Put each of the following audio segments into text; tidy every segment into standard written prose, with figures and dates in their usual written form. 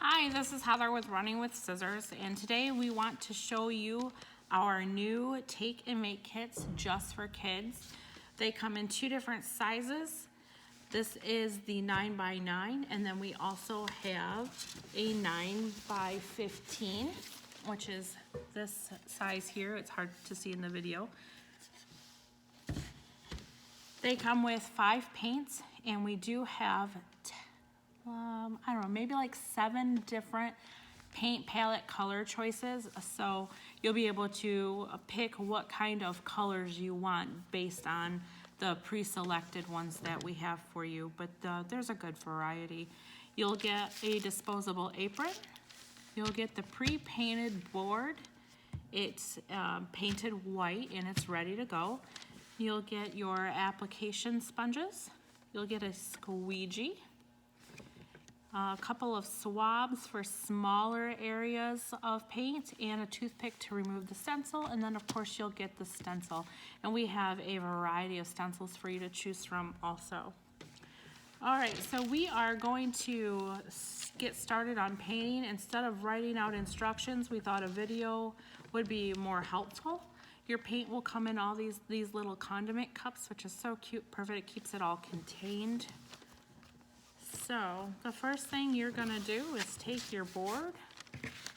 Hi, this is Heather with Running with Scissors, and today we want to show you our new Take and Make kits just for kids. They come in two different sizes. This is the 9x9, and then we also have a 9x15, which is this size here. It's hard to see in the video. They come with 5 paints, and we do have I don't know, maybe like 7 different paint palette color choices. So you'll be able to pick what kind of colors you want based on the pre-selected ones that we have for you. But there's a good variety. You'll get a disposable apron. You'll get the pre-painted board. It's painted white and it's ready to go. You'll get your application sponges. You'll get a squeegee. A couple of swabs for smaller areas of paint, and a toothpick to remove the stencil, and then of course you'll get the stencil. And we have a variety of stencils for you to choose from also. Alright, so we are going to get started on painting. Instead of writing out instructions, we thought a video would be more helpful. Your paint will come in all these little condiment cups, which is so cute, perfect, it keeps it all contained. So the first thing you're going to do is take your board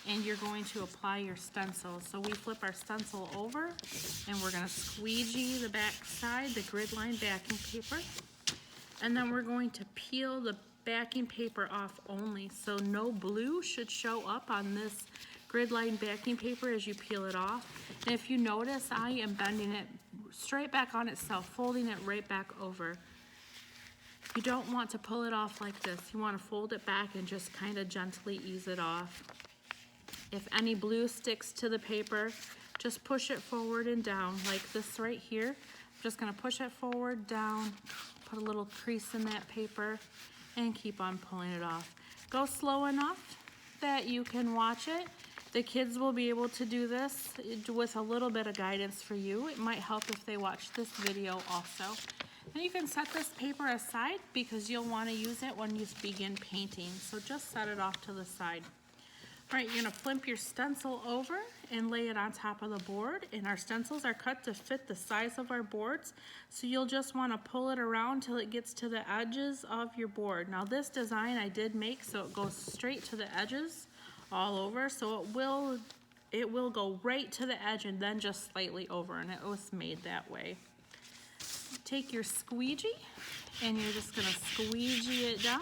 and you're going to apply your stencil. So we flip our stencil over and we're going to squeegee the back side, the grid line backing paper. And then we're going to peel the backing paper off only. So no blue should show up on this grid line backing paper as you peel it off. And if you notice, I am bending it straight back on itself, folding it right back over. You don't want to pull it off like this. You want to fold it back and just kind of gently ease it off. If any blue sticks to the paper, just push it forward and down like this right here. I'm just going to push it forward, down, put a little crease in that paper, and keep on pulling it off. Go slow enough that you can watch it. The kids will be able to do this with a little bit of guidance for you. It might help if they watch this video also. And you can set this paper aside because you'll want to use it when you begin painting. So just set it off to the side. All right, you're going to flip your stencil over and lay it on top of the board. And our stencils are cut to fit the size of our boards. So you'll just want to pull it around till it gets to the edges of your board. Now this design I did make so it goes straight to the edges all over. So it will go right to the edge and then just slightly over. And it was made that way. Take your squeegee and you're just going to squeegee it down.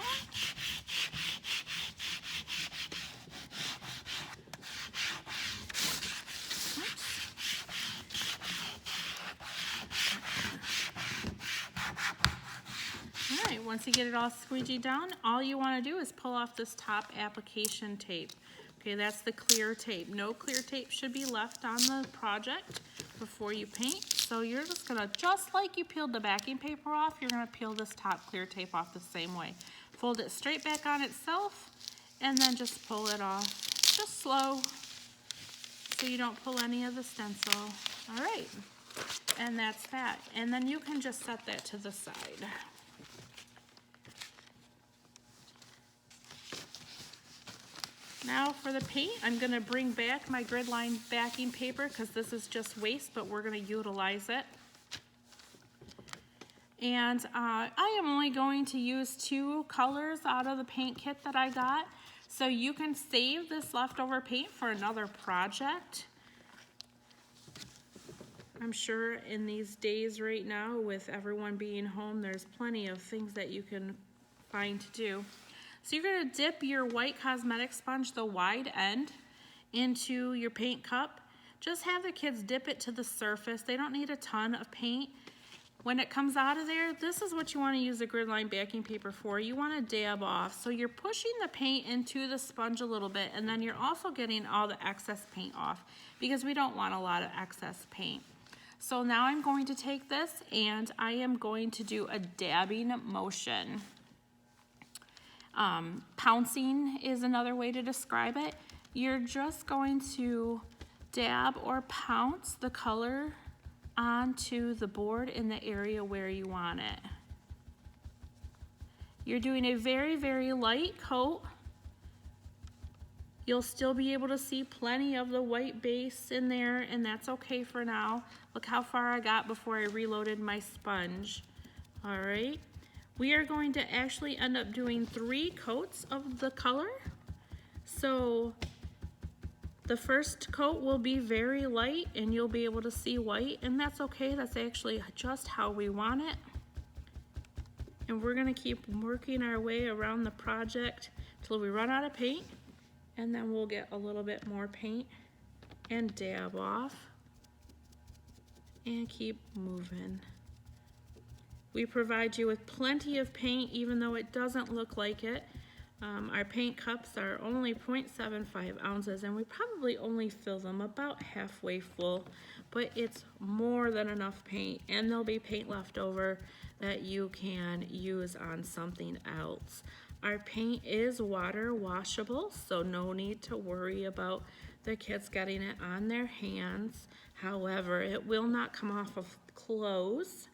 Alright, once you get it all squeegeed down, all you want to do is pull off this top application tape. Okay, that's the clear tape. No clear tape should be left on the project before you paint. So you're just gonna, just like you peeled the backing paper off, you're gonna peel this top clear tape off the same way. Fold it straight back on itself and then just pull it off. Just slow so you don't pull any of the stencil. All right, and that's that. And then you can just set that to the side. Now for the paint, I'm going to bring back my grid line backing paper because this is just waste, but we're going to utilize it. And I am only going to use 2 colors out of the paint kit that I got. So you can save this leftover paint for another project. I'm sure in these days right now with everyone being home, there's plenty of things that you can find to do. So you're going to dip your white cosmetic sponge, the wide end, into your paint cup. Just have the kids dip it to the surface. They don't need a ton of paint. When it comes out of there, this is what you want to use the grid line backing paper for. You want to dab off. So you're pushing the paint into the sponge a little bit, and then you're also getting all the excess paint off because we don't want a lot of excess paint. So now I'm going to take this and I am going to do a dabbing motion. Pouncing is another way to describe it. You're just going to dab or pounce the color onto the board in the area where you want it. You're doing a very, very light coat You'll still be able to see plenty of the white base in there, and that's okay for now. Look how far I got before I reloaded my sponge. All right, we are going to actually end up doing 3 coats of the color. So the first coat will be very light and you'll be able to see white, and that's okay. That's actually just how we want it. And we're gonna keep working our way around the project till we run out of paint, and then we'll get a little bit more paint and dab off and keep moving. We provide you with plenty of paint even though it doesn't look like it. Our paint cups are only 0.75 ounces and we probably only fill them about halfway full, but it's more than enough paint, and there'll be paint left over that you can use on something else. Our paint is water washable, so no need to worry about the kids getting it on their hands. However, it will not come off of clothes.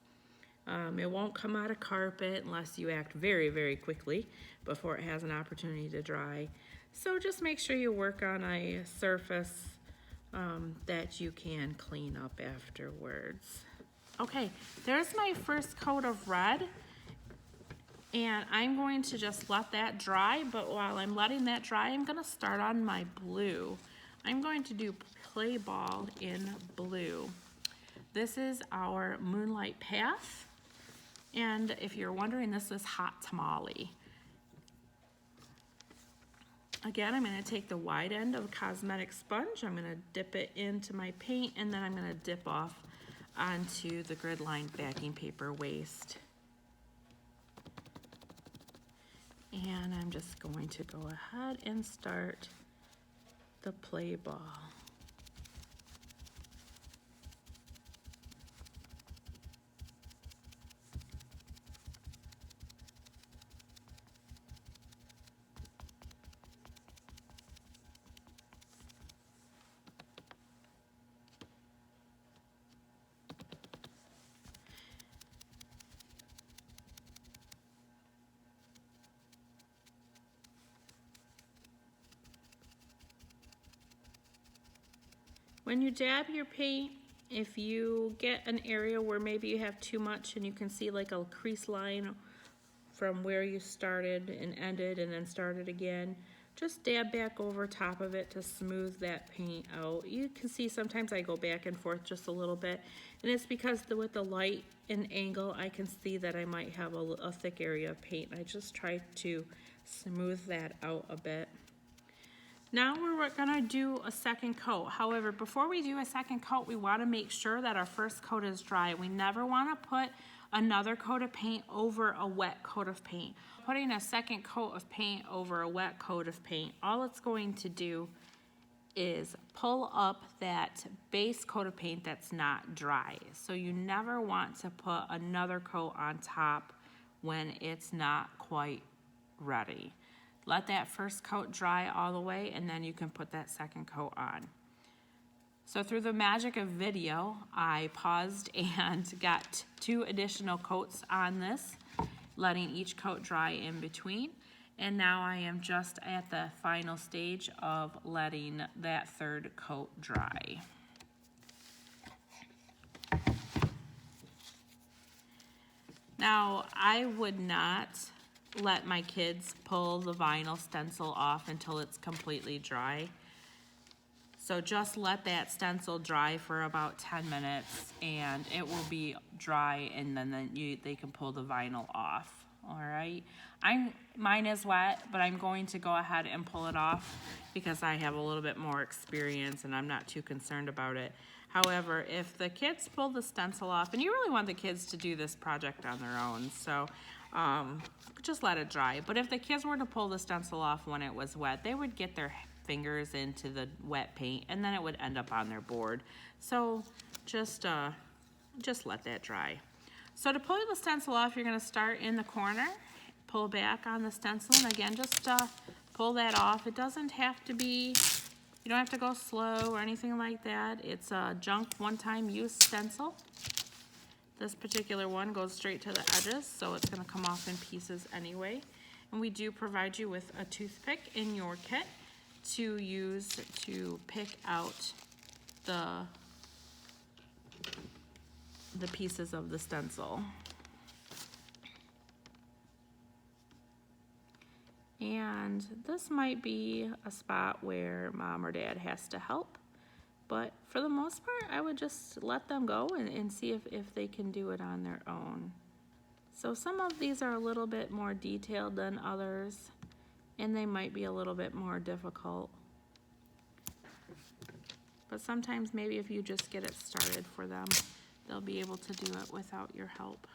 It won't come out of carpet unless you act very, very quickly before it has an opportunity to dry. So just make sure you work on a surface that you can clean up afterwards. Okay, there's my first coat of red, and I'm going to just let that dry, but while I'm letting that dry, I'm gonna start on my blue. I'm going to do Play Ball in blue. This is our Moonlight Path, and if you're wondering, this is Hot Tamale. Again, I'm gonna take the wide end of a cosmetic sponge, I'm gonna dip it into my paint, and then I'm gonna dip off onto the grid line backing paper waste. And I'm just going to go ahead and start the Play Ball. When you dab your paint, if you get an area where maybe you have too much and you can see like a crease line from where you started and ended and then started again, just dab back over top of it to smooth that paint out. You can see sometimes I go back and forth just a little bit, and it's because with the light and angle I can see that I might have a thick area of paint. I just try to smooth that out a bit. Now we're gonna do a second coat. However, before we do a second coat, we wanna make sure that our first coat is dry. We never wanna put another coat of paint over a wet coat of paint. Putting a second coat of paint over a wet coat of paint, all it's going to do is pull up that base coat of paint that's not dry. So you never want to put another coat on top when it's not quite ready. Let that first coat dry all the way, and then you can put that second coat on. So through the magic of video, I paused and got 2 additional coats on this, letting each coat dry in between. And now I am just at the final stage of letting that third coat dry. Now, I would not let my kids pull the vinyl stencil off until it's completely dry. So just let that stencil dry for about 10 minutes and it will be dry, and then they can pull the vinyl off. All right, mine is wet, but I'm going to go ahead and pull it off because I have a little bit more experience and I'm not too concerned about it. However, if the kids pull the stencil off, and you really want the kids to do this project on their own, so just let it dry. But if the kids were to pull the stencil off when it was wet, they would get their fingers into the wet paint and then it would end up on their board. So just let that dry. So to pull the stencil off, you're gonna start in the corner, pull back on the stencil, and again, just pull that off. It doesn't have to be, you don't have to go slow or anything like that. It's a junk one-time use stencil. This particular one goes straight to the edges, so it's gonna come off in pieces anyway. And we do provide you with a toothpick in your kit. to use to pick out the pieces of the stencil. And this might be a spot where mom or dad has to help, but for the most part, I would just let them go and see if they can do it on their own. So some of these are a little bit more detailed than others, and they might be a little bit more difficult. But sometimes maybe if you just get it started for them, they'll be able to do it without your help.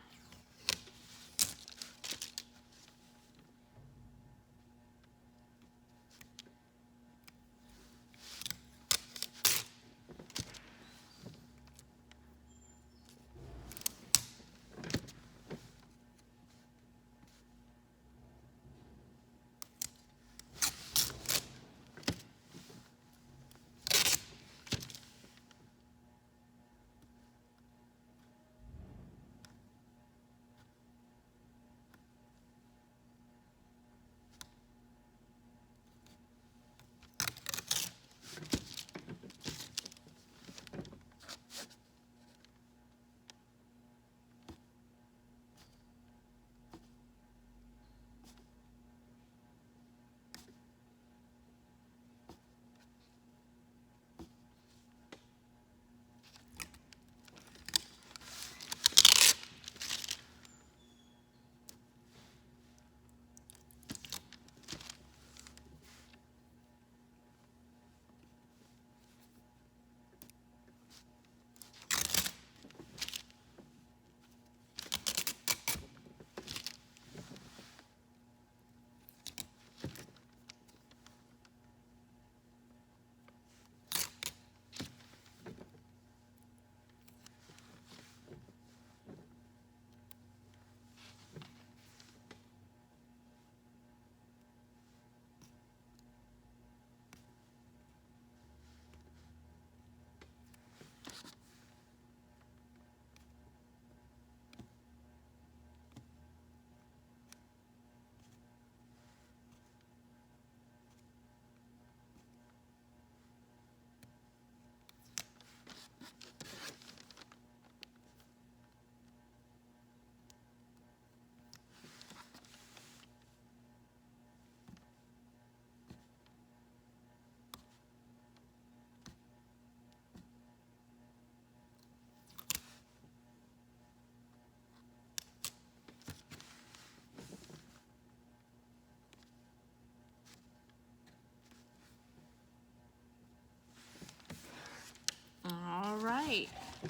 All right,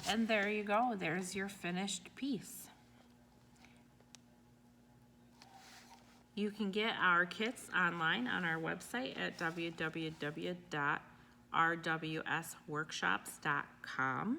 and there you go. There's your finished piece. You can get our kits online on our website at www.rwsworkshops.com.